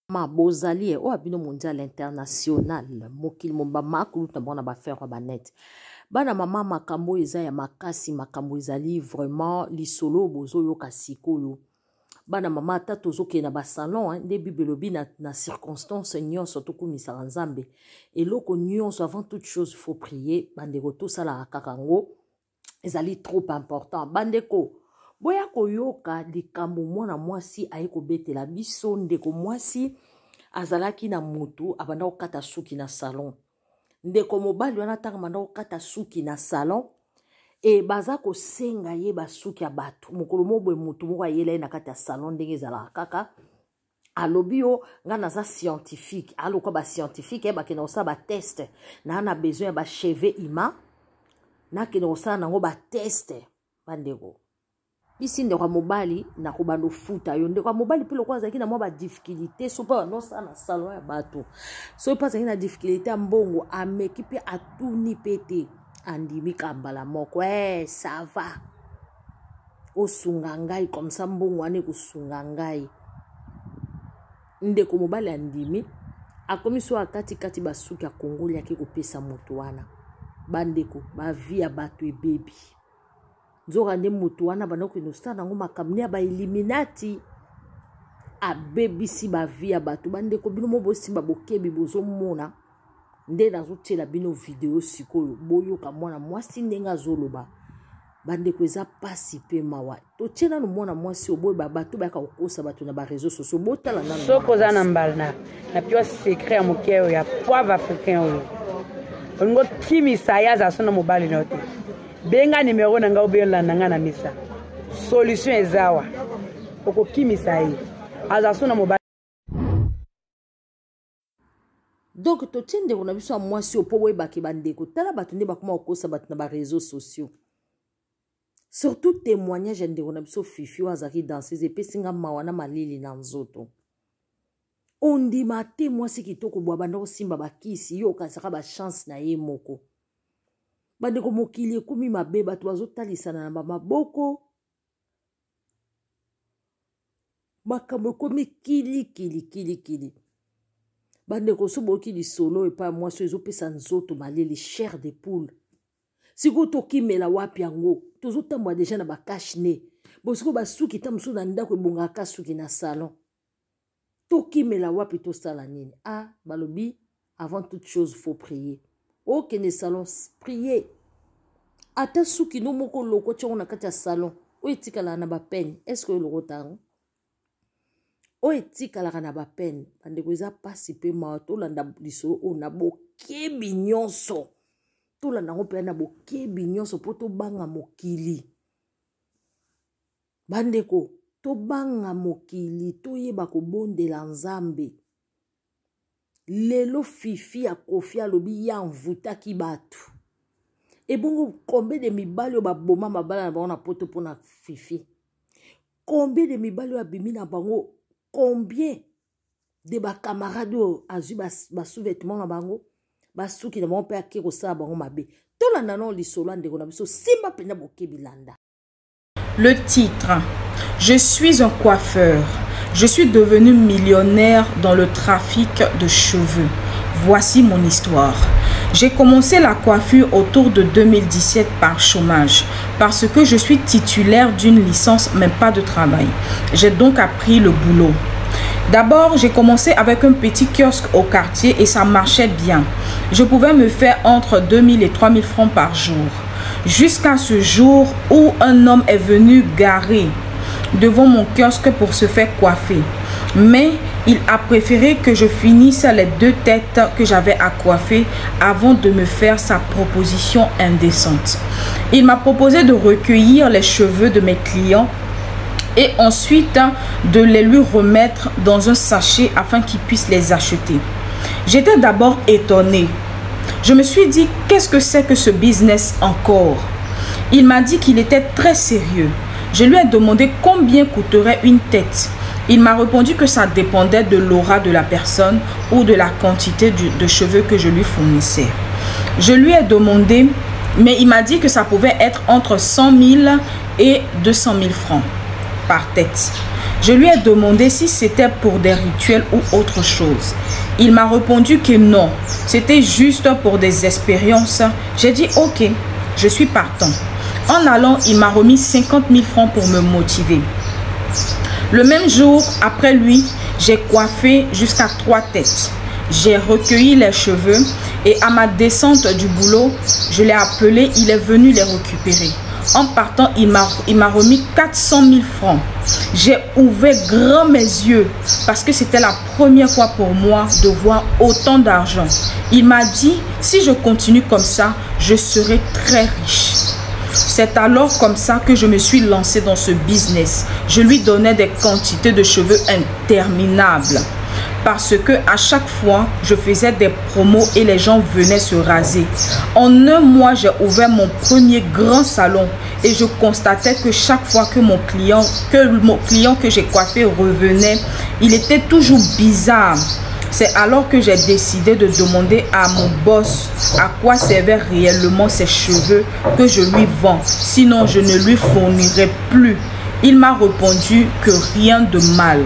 Ma bozali o abino mondial international mokili momba makulu tambona ba faire ba net bana mama makambo eza ya makasi makambo ezali vraiment lisolo bozo yoka sikoyo bana mama tata ozoke na ba salon nde bibelobi na circonstance nyonso tokumisa nzambe eloko nyonso avant toute chose faut prier bandeko to sala kakango ezali trop important bandeko boya koyoka likambo mwana mwasi aye kobetela biso ndeko mwasi azalaki na mutu abanda kokata suki na salon ndeko mobali wana tanga banda kokata suki na salon e baza kosenga ye basuki ya bato mokolo mobwe mutu moko ayela na kati ya salon ndenge ezalaka kaka alobi yo nga naza scientifique aloko ba scientifique bakena kosala ba test na besoin ya ba cheveux ima nakena kosala nango ba test bandeko bisi ndeko mobali na kobando futa yo ndeko mobali pe lokwa zaki na mwa ba difficulté so pa no sa na salon ya bato so pa zaki na difficulté ya mbongo ameki pe atuni pete andimi kambala moko ça va osunga ngai comme ça mbongo ane kusunga ngai ndeko mobali andimi akomi so akati kati basuki ya kongoli yake kopesa moto wana bandeko ba vie ya bato ebebi nzoka nde moto wana banoko inosana nango makambo ya ba Illuminati abebisi ba vie ya bato bandeko bino mo bosimba bokebi bozomona nde nazotela bino video sikoyo boyoka mwana mwasi ndenge azoloba bandeko eza pasi pe mawa totiela no mwana mwasi oboye bato bayaka kokosa bato na ba réseaux sociaux botala nano soko za na mbala na pio secret ya mokeo ya poivre africain oyo ongo kimisa ya za sona mobali note benga numéro na nga obela nanga na misa solution ezawa oko kimisa yi aza sona mobali. Donc totinde on a biso mwasi opo boyebaki bandeko tala bato nde bakoma kokosa bato na ba réseaux sociaux surtout témoignage nde on a biso fifi wazaki danseuse epesinga mawana malili na nzoto ondima te mwasi kitoko bwa banda kosimba bakisi yo kasaka ba chance na ye moko bandeko mokili ekumi mabe bato bazotalisana na maboko makambo ekomi kili bandeko so boki lisolo epa mwasi ezopesa nzoto malili chair de poule siko tokimela wapi yango tozotambwa deja na bakashne bosiko basuki ta mosusu na ndako ebongaka suki na salon tokimela wapi tosala nini balobi avant toute chose faut prier okende salon prier ata suki no moko loko tshongo na kati ya salon oyetikala na bapene est-ce que loko tango oyetikala na bapene bandeko eza pasi pe mawa tolanda lisolo o na bokebi nyonso tolanda ngo pe na bokebi nyonso po tobanga mokili bandeko tobanga mokili toyeba kobondela nzambe lelo fifi ya kofi alobi ya mvutaki bato ebongo combien de mibali baboma mabala na bango na poto pona fifi combien de mibali abimi na bango combien de ba camarades azui ba sous-vêtements na bango basuki na bango pe ake kosala bango mabe tolanda no lisolo ndeko na biso simba pena bokebilanda. Le titre: Je suis un coiffeur. Je suis devenu millionnaire dans le trafic de cheveux. Voici mon histoire. J'ai commencé la coiffure autour de 2017 par chômage parce que je suis titulaire d'une licence mais pas de travail. J'ai donc appris le boulot. D'abord, j'ai commencé avec un petit kiosque au quartier et ça marchait bien. Je pouvais me faire entre 2000 et 3000 francs par jour. Jusqu'à ce jour où un homme est venu garer devant mon kiosque pour se faire coiffer. Mais il a préféré que je finisse les 2 têtes que j'avais à coiffer avant de me faire sa proposition indécente. Il m'a proposé de recueillir les cheveux de mes clients et ensuite de les lui remettre dans un sachet afin qu'il puisse les acheter. J'étais d'abord étonnée. Je me suis dit, qu'est-ce que c'est que ce business encore? Il m'a dit qu'il était très sérieux. Je lui ai demandé combien coûterait une tête. Il m'a répondu que ça dépendait de l'aura de la personne ou de la quantité de cheveux que je lui fournissais. Je lui ai demandé, mais il m'a dit que ça pouvait être entre 100 000 et 200 000 francs. par tête. Je lui ai demandé si c'était pour des rituels ou autre chose. Il m'a répondu que non, c'était juste pour des expériences. J'ai dit ok, je suis partant. En allant, il m'a remis 50 000 francs pour me motiver. Le même jour, après lui, j'ai coiffé jusqu'à 3 têtes. J'ai recueilli les cheveux et à ma descente du boulot, je l'ai appelé, il est venu les récupérer. En partant, il m'a remis 400 000 francs. J'ai ouvert grand mes yeux parce que c'était la première fois pour moi de voir autant d'argent. Il m'a dit, si je continue comme ça, je serai très riche. C'est alors comme ça que je me suis lancée dans ce business. Je lui donnais des quantités de cheveux interminables. Parce que à chaque fois, je faisais des promos et les gens venaient se raser. En un mois, j'ai ouvert mon premier grand salon et je constatais que chaque fois que mon client que j'ai coiffé revenait, il était toujours bizarre. C'est alors que j'ai décidé de demander à mon boss à quoi servaient réellement ces cheveux que je lui vends. Sinon, je ne lui fournirai plus. Il m'a répondu que rien de mal.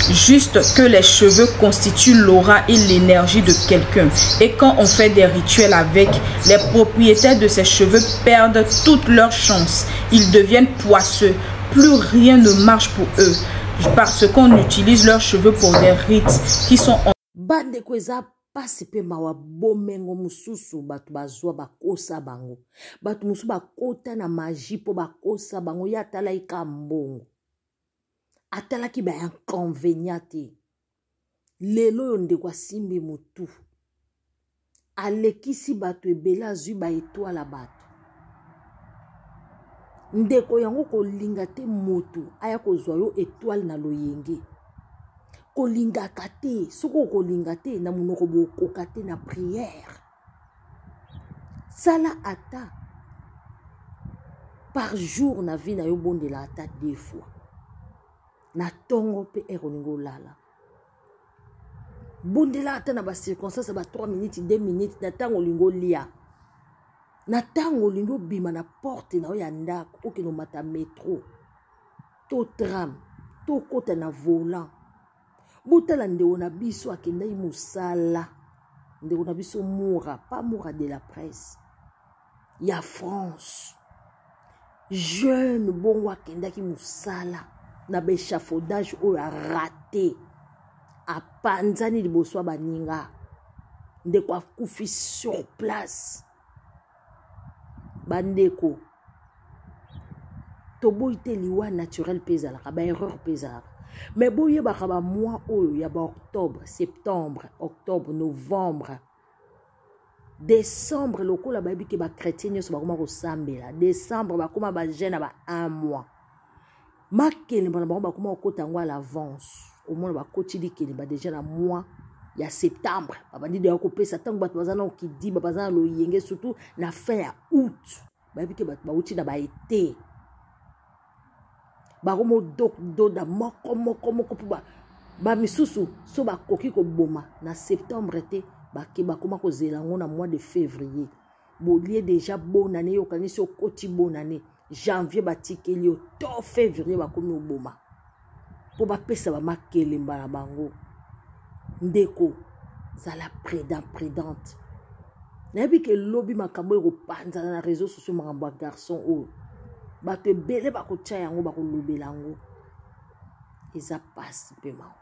Juste que les cheveux constituent l'aura et l'énergie de quelqu'un. Et quand on fait des rituels avec, les propriétaires de ces cheveux perdent toute leur chance. Ils deviennent poisseux. Plus rien ne marche pour eux. Parce qu'on utilise leurs cheveux pour des rites qui sont en... Bande kweza pasi pe mawa bomengo mususu batu bazwa bakosa bango. Batu musu bakota na magie po bakosa bango ya tala ikambongo. Atala ki ba inconvénient te. Lelo yonde kwa simbi mutu. Alekisi batu ebela zui ba etoile batu. Ndeko yango kolinga te motu aya kozwa yo etoile na loyenge. Kolinga kate, soko kolinga te na munoko bokoka te na prière. Sala ata par jour na vie na yo bondela ata 2 fois. Na tongo pe eroningo lala. Bondela ata na ba circonstance ba 3 minutes, 2 minutes na tango lingo lia. Na tango lingo bima na porte na ya ndako oke no mata métro. To tram, to kota na volant. Botala ndeko na biso akendai musala. Ndeko na biso moura, pas moura de la presse. Ya France. Jeune bongo akendaki musala. Na béchafaudage oyo a raté. A panzani liboso baninga. Ndeko akufi sur place. Bandeko. Toboite liwa naturel pezalaka, ba erreur pezalaka. Mais boye bakaba mois oyo ya ba octobre, septembre, octobre, novembre, décembre lokola ba biki ba chrétien nyoso bakoma ko sambela. Décembre bakoma ba jeune ba 1 mois. Makele bana bakoma ko tangwa à l'avance. Au moins ba kotili kele ba déjà na mois ya septembre. Ba ndi de ko pesa tango ba bazana ki di ba bazana lo yenge surtout na fin ya août. Ba biki ba uti na ba été. Baromo do da moko ba misusu so ba koki ko boma na septembre te ba ke ba koma ko zelango na mois de février bolie déjà bonne année yo kanisi o koti bonne année janvier ba tikeli o to février ba komi o boma po ba pesa ba makele mbala bango ndeko zala prudente na bi ke lobby makambo ko panza na réseaux sociaux makambo garçon o bato ebele bakotia yango bakolobela yango eza pasi pema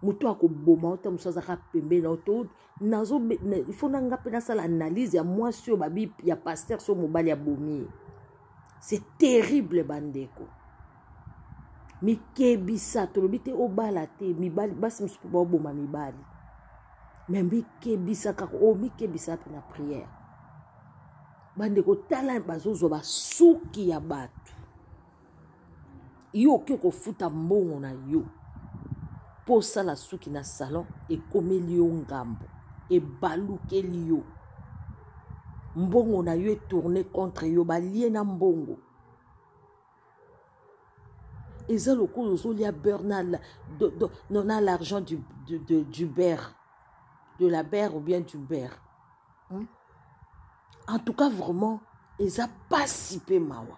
mutu akoboma ota musu azaka pembeni na to nazo il faut nanga pe nasala analyse ya mwasi oyo babi ya pasteur so mobali ya bomi. C'est terrible bandeko. Mikebisa tolobi te obala te mibali basi musu po boma mibali. Mais mikebisa kako o mikebisa pe na prière. Bandeko tala bazozo ba suki ya batu. Yo ke ko futa mbongo na yo. Posa la suki na salon e komeli yo ngambo. E balukeli yo. Mbongo na yo e tourné contre yo balie na mbongo. Eza loko zolia Bernal non a l'argent du beurre. De la beurre ou bien du beurre. En tout cas, vraiment, ils n'ont pas si peu mawa.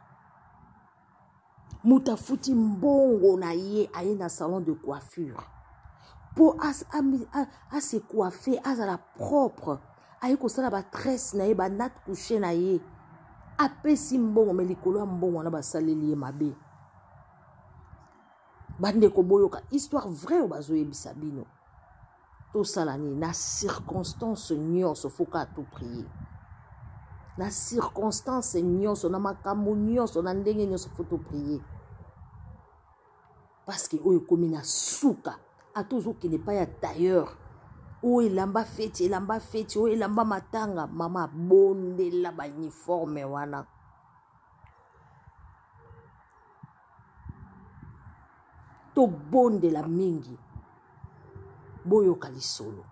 Muta futi mbongo na ye aye na salon de coiffure. Pour se coiffer, la propre. Aye ko sala ba tresse na ye, ba nat couché na ye. Apesi mbongo me likolo mbongo na ba saleli mabe. Bande ko boyoka histoire vraie o bazoye bisabino. To salani na circonstance nyonso foka tout prier. Na circonstance nyonso na makambo nyonso na ndenge nyonso faut prier. Parce que oyo komi na suka atozo qui n'est pas ya tailleur. O elamba feti, o elamba matanga, mama bonde la ba uniforme wana. To bonde la mingi. Boyo kalisolo.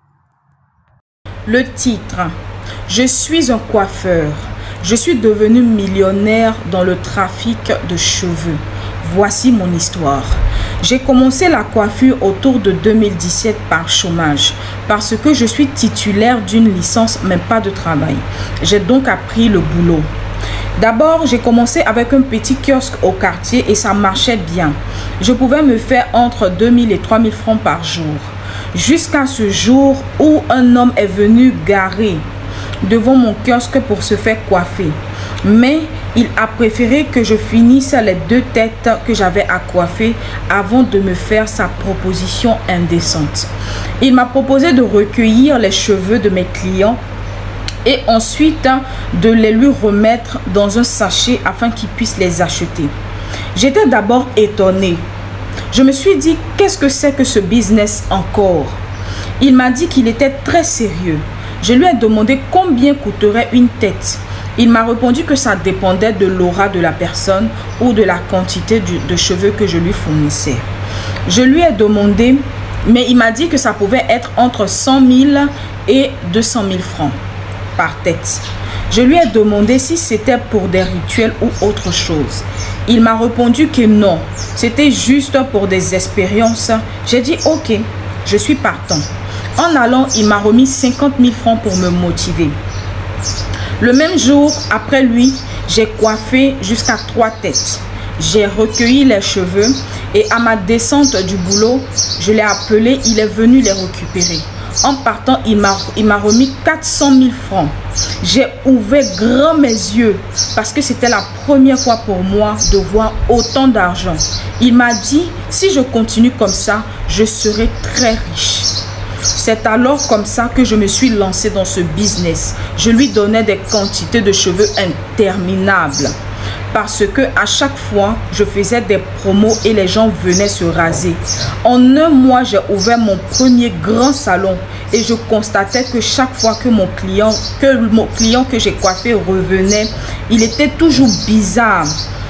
Le titre: Je suis un coiffeur. Je suis devenu millionnaire dans le trafic de cheveux. Voici mon histoire. J'ai commencé la coiffure autour de 2017 par chômage parce que je suis titulaire d'une licence mais pas de travail. J'ai donc appris le boulot. D'abord, j'ai commencé avec un petit kiosque au quartier et ça marchait bien. Je pouvais me faire entre 2000 et 3000 francs par jour. Jusqu'à ce jour où un homme est venu garer devant mon kiosque pour se faire coiffer. Mais il a préféré que je finisse les 2 têtes que j'avais à coiffer avant de me faire sa proposition indécente. Il m'a proposé de recueillir les cheveux de mes clients et ensuite de les lui remettre dans un sachet afin qu'ils puissent les acheter. J'étais d'abord étonnée. Je me suis dit, qu'est-ce que c'est que ce business encore? Il m'a dit qu'il était très sérieux. Je lui ai demandé combien coûterait une tête. Il m'a répondu que ça dépendait de l'aura de la personne ou de la quantité de cheveux que je lui fournissais. Je lui ai demandé, mais il m'a dit que ça pouvait être entre 100 000 et 200 000 francs par tête. Je lui ai demandé si c'était pour des rituels ou autre chose. Il m'a répondu que non, c'était juste pour des expériences. J'ai dit ok, je suis partant. En allant, il m'a remis 50 000 francs pour me motiver. Le même jour, après lui, j'ai coiffé jusqu'à 3 têtes. J'ai recueilli les cheveux et à ma descente du boulot, je l'ai appelé, il est venu les récupérer. En partant, il m'a remis 400 000 francs. J'ai ouvert grand mes yeux parce que c'était la première fois pour moi de voir autant d'argent. Il m'a dit, si je continue comme ça, je serai très riche. C'est alors comme ça que je me suis lancée dans ce business. Je lui donnais des quantités de cheveux interminables. Parce que à chaque fois, je faisais des promos et les gens venaient se raser. En un mois, j'ai ouvert mon premier grand salon et je constatais que chaque fois que mon client que j'ai coiffé revenait, il était toujours bizarre.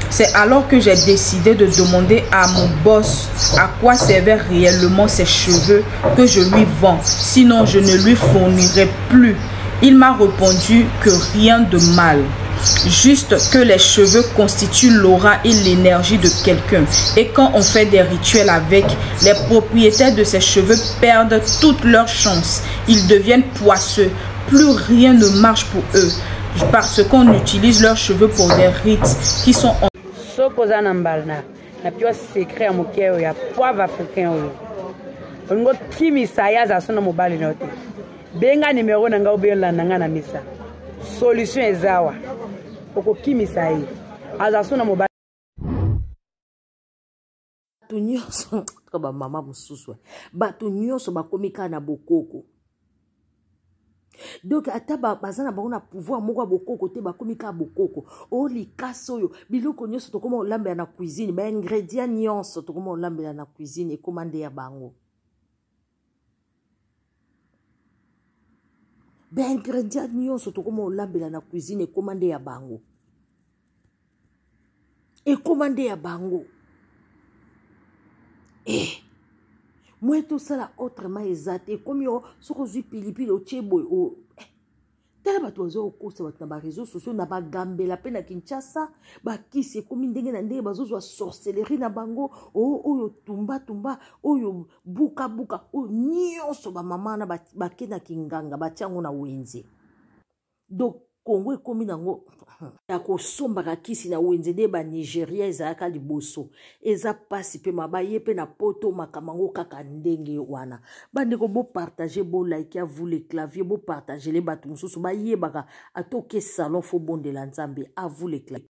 C'est alors que j'ai décidé de demander à mon boss à quoi servaient réellement ces cheveux que je lui vends. Sinon, je ne lui fournirai plus. Il m'a répondu que rien de mal. Juste que les cheveux constituent l'aura et l'énergie de quelqu'un. Et quand on fait des rituels avec, les propriétaires de ces cheveux perdent toute leur chance. Ils deviennent poisseux. Plus rien ne marche pour eux. Parce qu'on utilise leurs cheveux pour des rites qui sont en... Benga numéro nanga obela nanga na misa. Solution ezawa. Oko kimisa yi. Azasuna mobali. Batu nyonso ko ba mama mususu. Batu nyonso bakomika na bokoko. Donc ataba bazana ba na pouvoir moko bokoko te bakomika bokoko. O likaso yo biloko nyonso to koma olambela na cuisine, ba ingrédients nyonso to koma olambela na cuisine e commande ya bango. Ben ingrédients nyonso to koma olambela na cuisine e commande ya bango. E commande ya bango. Moi tout ça là autrement exact comme yo soko zui pilipili o chebo o tala bato zo okosa bato na ba réseaux sociaux na ba gambela pe na Kinshasa ba kisi komi ndenge na ndenge bazo zo sorcellerie na bango oyo tumba oyo buka o nyonso ba mama na ba kena kinganga ba tiango na wenze. Donc Congo ekomi nango ya kosombaka kisi na wenze nde ba Nigeria ezalaka liboso eza pasi pe mabaye pe na poto makamango kaka ndenge wana bandeko bo partager bo like ya vous les claviers bo partager les bato mosusu ba yebaka atoke salon fo bondela nzambe à vous les claviers